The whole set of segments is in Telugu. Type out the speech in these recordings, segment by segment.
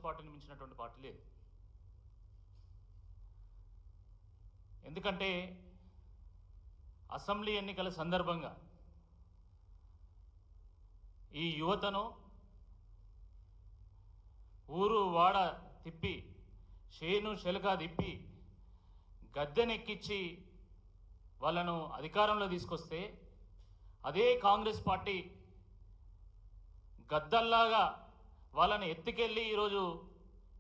పార్టీని మించినటువంటి పార్టీ లేదు. ఎందుకంటే అసెంబ్లీ ఎన్నికల సందర్భంగా ఈ యువతను ఊరు వాడ తిప్పి షేను శెలక తిప్పి గద్దెనెక్కించి వాళ్ళను అధికారంలో తీసుకొస్తే అదే కాంగ్రెస్ పార్టీ గద్దల్లాగా వాళ్ళని ఎత్తుకెళ్ళి ఈరోజు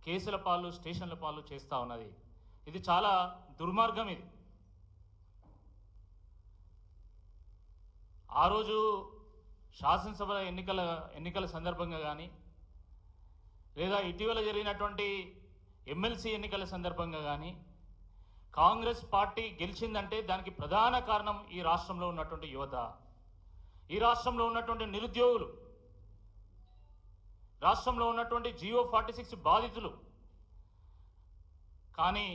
కేసుల పాలు స్టేషన్ల పాలు చేస్తూ ఉన్నది. ఇది చాలా దుర్మార్గం. ఇది ఆ రోజు శాసనసభ ఎన్నికల సందర్భంగా కానీ లేదా ఇటీవల జరిగినటువంటి ఎమ్మెల్సీ ఎన్నికల సందర్భంగా కానీ కాంగ్రెస్ పార్టీ గెలిచిందంటే దానికి ప్రధాన కారణం ఈ రాష్ట్రంలో ఉన్నటువంటి యువత, ఈ రాష్ట్రంలో ఉన్నటువంటి నిరుద్యోగులు, రాష్ట్రంలో ఉన్నటువంటి జియో 46 బాధితులు. కానీ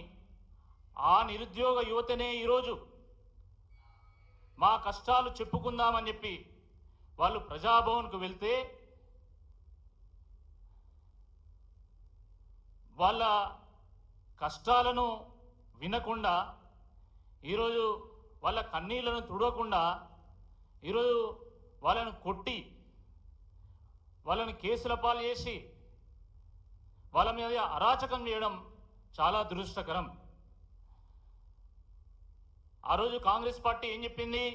ఆ నిరుద్యోగ యువతనే ఈరోజు మా కష్టాలు చెప్పుకుందామని చెప్పి వాళ్ళు ప్రజాభవన్కు వెళ్తే వాళ్ళ కష్టాలను వినకుండా ఈరోజు వాళ్ళ కన్నీళ్లను తుడవకుండా ఈరోజు వాళ్ళను కొట్టి వాళ్ళని కేసుల పాలు చేసి వాళ్ళ మీద అరాచకం చేయడం చాలా దురదృష్టకరం. ఆ రోజు కాంగ్రెస్ పార్టీ ఏం చెప్పింది?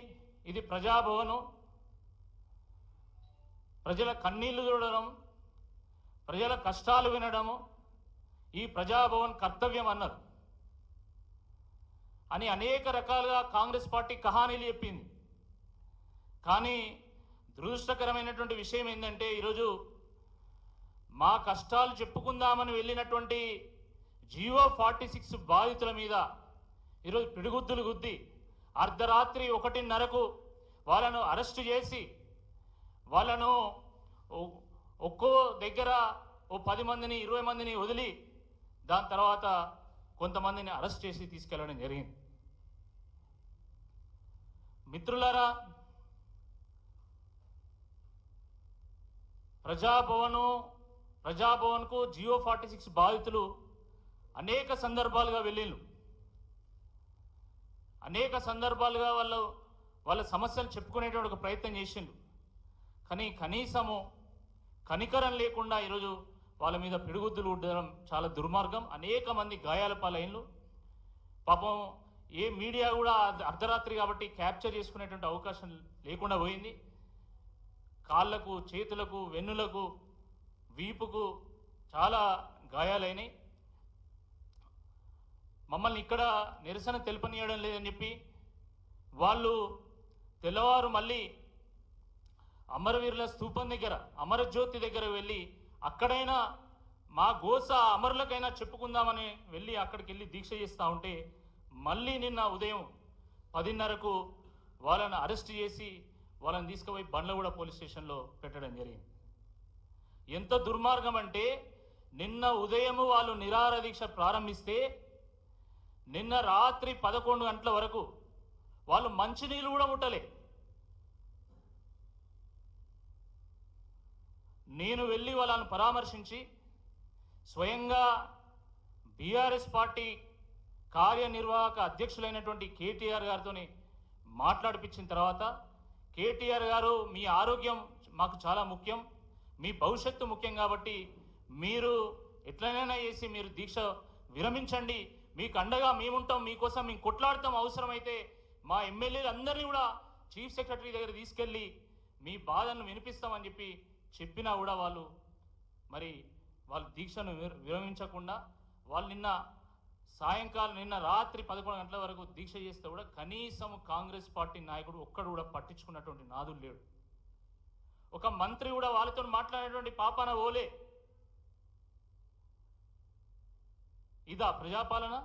ఇది ప్రజాభవను, ప్రజల కన్నీళ్లు చూడడం, ప్రజల కష్టాలు వినడము ఈ ప్రజాభవన్ కర్తవ్యం అన్నారు అని అనేక రకాలుగా కాంగ్రెస్ పార్టీ కహానీలు చెప్పింది. కానీ దురదృష్టకరమైనటువంటి విషయం ఏంటంటే ఈరోజు మా కష్టాలు చెప్పుకుందామని వెళ్ళినటువంటి జియో 46 బాధితుల మీద ఈరోజు పిడిగుద్దులు గుద్ది అర్ధరాత్రి 1:30కు వాళ్ళను అరెస్టు చేసి వాళ్ళను ఒక్కో దగ్గర 10 మందిని 20 మందిని వదిలి దాని తర్వాత కొంతమందిని అరెస్ట్ చేసి తీసుకెళ్లడం జరిగింది. మిత్రులారా, ప్రజాభవన్కు జియో 46 బాధితులు అనేక సందర్భాలుగా వెళ్ళిండ్రు. అనేక సందర్భాలుగా వాళ్ళ సమస్యలు చెప్పుకునేటువంటి ఒక ప్రయత్నం చేసిండ్రు. కానీ కనీసము కనికరం లేకుండా ఈరోజు వాళ్ళ మీద పిడుగుద్దులు ఉండడం చాలా దుర్మార్గం. అనేక మంది గాయాల పాలైనలు. పాపం ఏ మీడియా కూడా అర్ధరాత్రి కాబట్టి క్యాప్చర్ చేసుకునేటువంటి అవకాశం లేకుండా పోయింది. కాళ్ళకు, చేతులకు, వెన్నులకు, వీపుకు చాలా గాయాలైనాయి. మమ్మల్ని ఇక్కడ నిరసన తెలుపనీయడం లేదని చెప్పి వాళ్ళు తెల్లవారు మళ్ళీ అమరవీరుల స్తూపం దగ్గర, అమరజ్యోతి దగ్గర వెళ్ళి అక్కడైనా మా గోస అమరులకైనా చెప్పుకుందామని వెళ్ళి అక్కడికి వెళ్ళి దీక్ష చేస్తూ ఉంటే మళ్ళీ నిన్న ఉదయం 10:30కు వాళ్ళని అరెస్ట్ చేసి వాళ్ళని తీసుకుపోయి బండ్లగూడ పోలీస్ స్టేషన్లో పెట్టడం జరిగింది. ఎంత దుర్మార్గం అంటే నిన్న ఉదయం వాళ్ళు నిరాహార దీక్ష ప్రారంభిస్తే నిన్న రాత్రి 11 గంటల వరకు వాళ్ళు మంచినీళ్ళు కూడా ముట్టలే. నేను వెళ్ళి వాళ్ళని పరామర్శించి స్వయంగా బీఆర్ఎస్ పార్టీ కార్యనిర్వాహక అధ్యక్షులైనటువంటి కేటీఆర్ గారితో మాట్లాడిపించిన తర్వాత, కేటీఆర్ గారు మీ ఆరోగ్యం మాకు చాలా ముఖ్యం, మీ భవిష్యత్తు ముఖ్యం కాబట్టి మీరు ఎట్లనైనా చేసి మీరు దీక్ష విరమించండి, మీకు అండగా మేముంటాం, మీకోసం మేము కొట్లాడతాం, అవసరమైతే మా ఎమ్మెల్యేలు అందరినీ కూడా చీఫ్ సెక్రటరీ దగ్గర తీసుకెళ్ళి మీ బాధను వినిపిస్తామని చెప్పినా కూడా వాళ్ళు దీక్షను విరమించకుండా వాళ్ళు నిన్న రాత్రి 11 గంటల వరకు దీక్ష చేస్తే కూడా కనీసం కాంగ్రెస్ పార్టీ నాయకుడు ఒక్కడు కూడా పట్టించుకున్నటువంటి నాదులు లేడు. ఒక మంత్రి కూడా వాళ్ళతో మాట్లాడేటువంటి పాపాన ఓలే. ఇదా ప్రజాపాలన?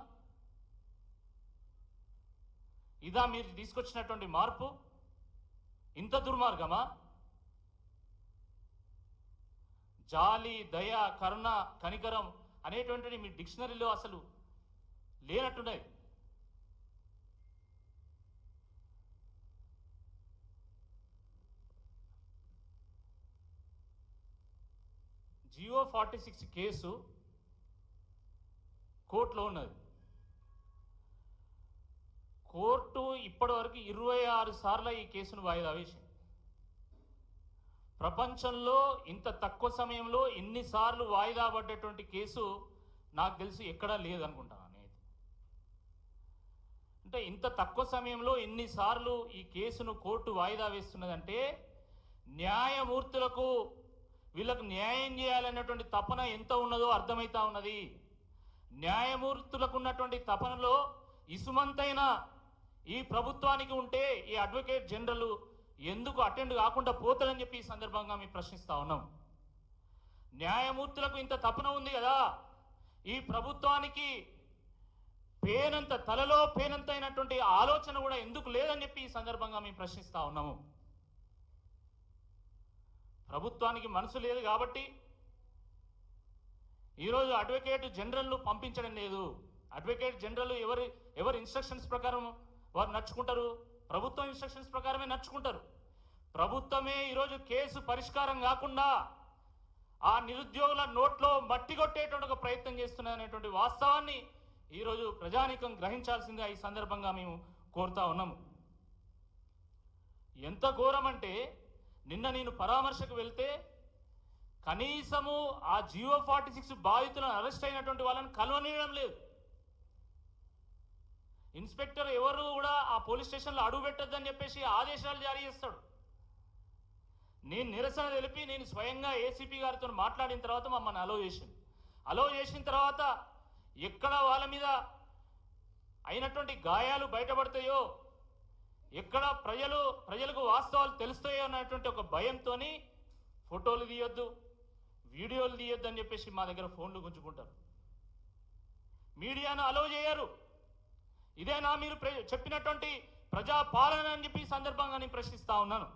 ఇదా మీరు తీసుకొచ్చినటువంటి మార్పు? ఇంత దుర్మార్గమా? జాలి, దయ, కరుణ, కనికరం అనేటువంటిది మీ డిక్షనరీలో అసలు లేనట్టున్నాయి. జియో 46 కేసు కోర్టులో ఉన్నది. కోర్టు ఇప్పటివరకు 26 సార్లు ఈ కేసును వాయిదా వేసింది. ప్రపంచంలో ఇంత తక్కువ సమయంలో ఎన్నిసార్లు వాయిదా పడ్డటువంటి కేసు నాకు తెలిసి ఎక్కడా లేదనుకుంటాను అనేది. అంటే ఇంత తక్కువ సమయంలో ఎన్నిసార్లు ఈ కేసును కోర్టు వాయిదా వేస్తున్నదంటే న్యాయమూర్తులకు వీళ్ళకు న్యాయం చేయాలన్నటువంటి తపన ఎంత ఉన్నదో అర్థమవుతా ఉన్నది. న్యాయమూర్తులకు ఉన్నటువంటి తపనలో ఇసుమంతైన ఈ ప్రభుత్వానికి ఉంటే ఈ అడ్వకేట్ జనరల్ ఎందుకు అటెండ్ కాకుండా పోతారని చెప్పి ఈ సందర్భంగా మేము ప్రశ్నిస్తా ఉన్నాం. న్యాయమూర్తులకు ఇంత తపన ఉంది కదా, ఈ ప్రభుత్వానికి పేనంత తలలో పేనంత అయినటువంటి ఆలోచన కూడా ఎందుకు లేదని చెప్పి ఈ సందర్భంగా మేము ప్రశ్నిస్తా ఉన్నాము. ప్రభుత్వానికి మనసు లేదు కాబట్టి ఈరోజు అడ్వకేట్ జనరల్ను పంపించడం లేదు. అడ్వకేట్ జనరల్ ఎవరి ఇన్స్ట్రక్షన్స్ ప్రకారం వారు నడుచుకుంటారు, ప్రభుత్వం ఇన్స్ట్రక్షన్స్ ప్రకారమే నడుచుకుంటారు. ప్రభుత్వమే ఈరోజు కేసు పరిష్కారం కాకుండా ఆ నిరుద్యోగుల నోట్లో మట్టి కొట్టేటువంటి ఒక ప్రయత్నం చేస్తున్నదనేటువంటి వాస్తవాన్ని ఈరోజు ప్రజానీకం గ్రహించాల్సిందిగా ఈ సందర్భంగా మేము కోరుతా ఉన్నాము. ఎంత ఘోరం అంటే నిన్న నేను పరామర్శకు వెళ్తే కనీసము ఆ జియో 46 బాధితులను అరెస్ట్ అయినటువంటి వాళ్ళని కలవనీయడం లేదు. ఇన్స్పెక్టర్ ఎవరు కూడా ఆ పోలీస్ స్టేషన్లో అడుగు పెట్టొద్దని చెప్పేసి ఆదేశాలు జారీ చేస్తాడు. నేను నిరసన తెలిపి నేను స్వయంగా ఏసీపీ గారితో మాట్లాడిన తర్వాత మమ్మల్ని అలో చేసిన తర్వాత ఎక్కడ వాళ్ళ మీద అయినటువంటి గాయాలు బయటపడతాయో, ఎక్కడ ప్రజలకు వాస్తవాలు తెలుస్తాయో అన్నటువంటి ఒక భయంతో ఫోటోలు తీయొద్దు, వీడియోలు తీయొద్దు అని చెప్పేసి మా దగ్గర ఫోన్లు గుంజుకుంటారు. మీడియాను అలో చేయరు. ఇదేనా మీరు చెప్పినటువంటి ప్రజాపాలన అని చెప్పి సందర్భంగా నేను ప్రశ్నిస్తా ఉన్నాను.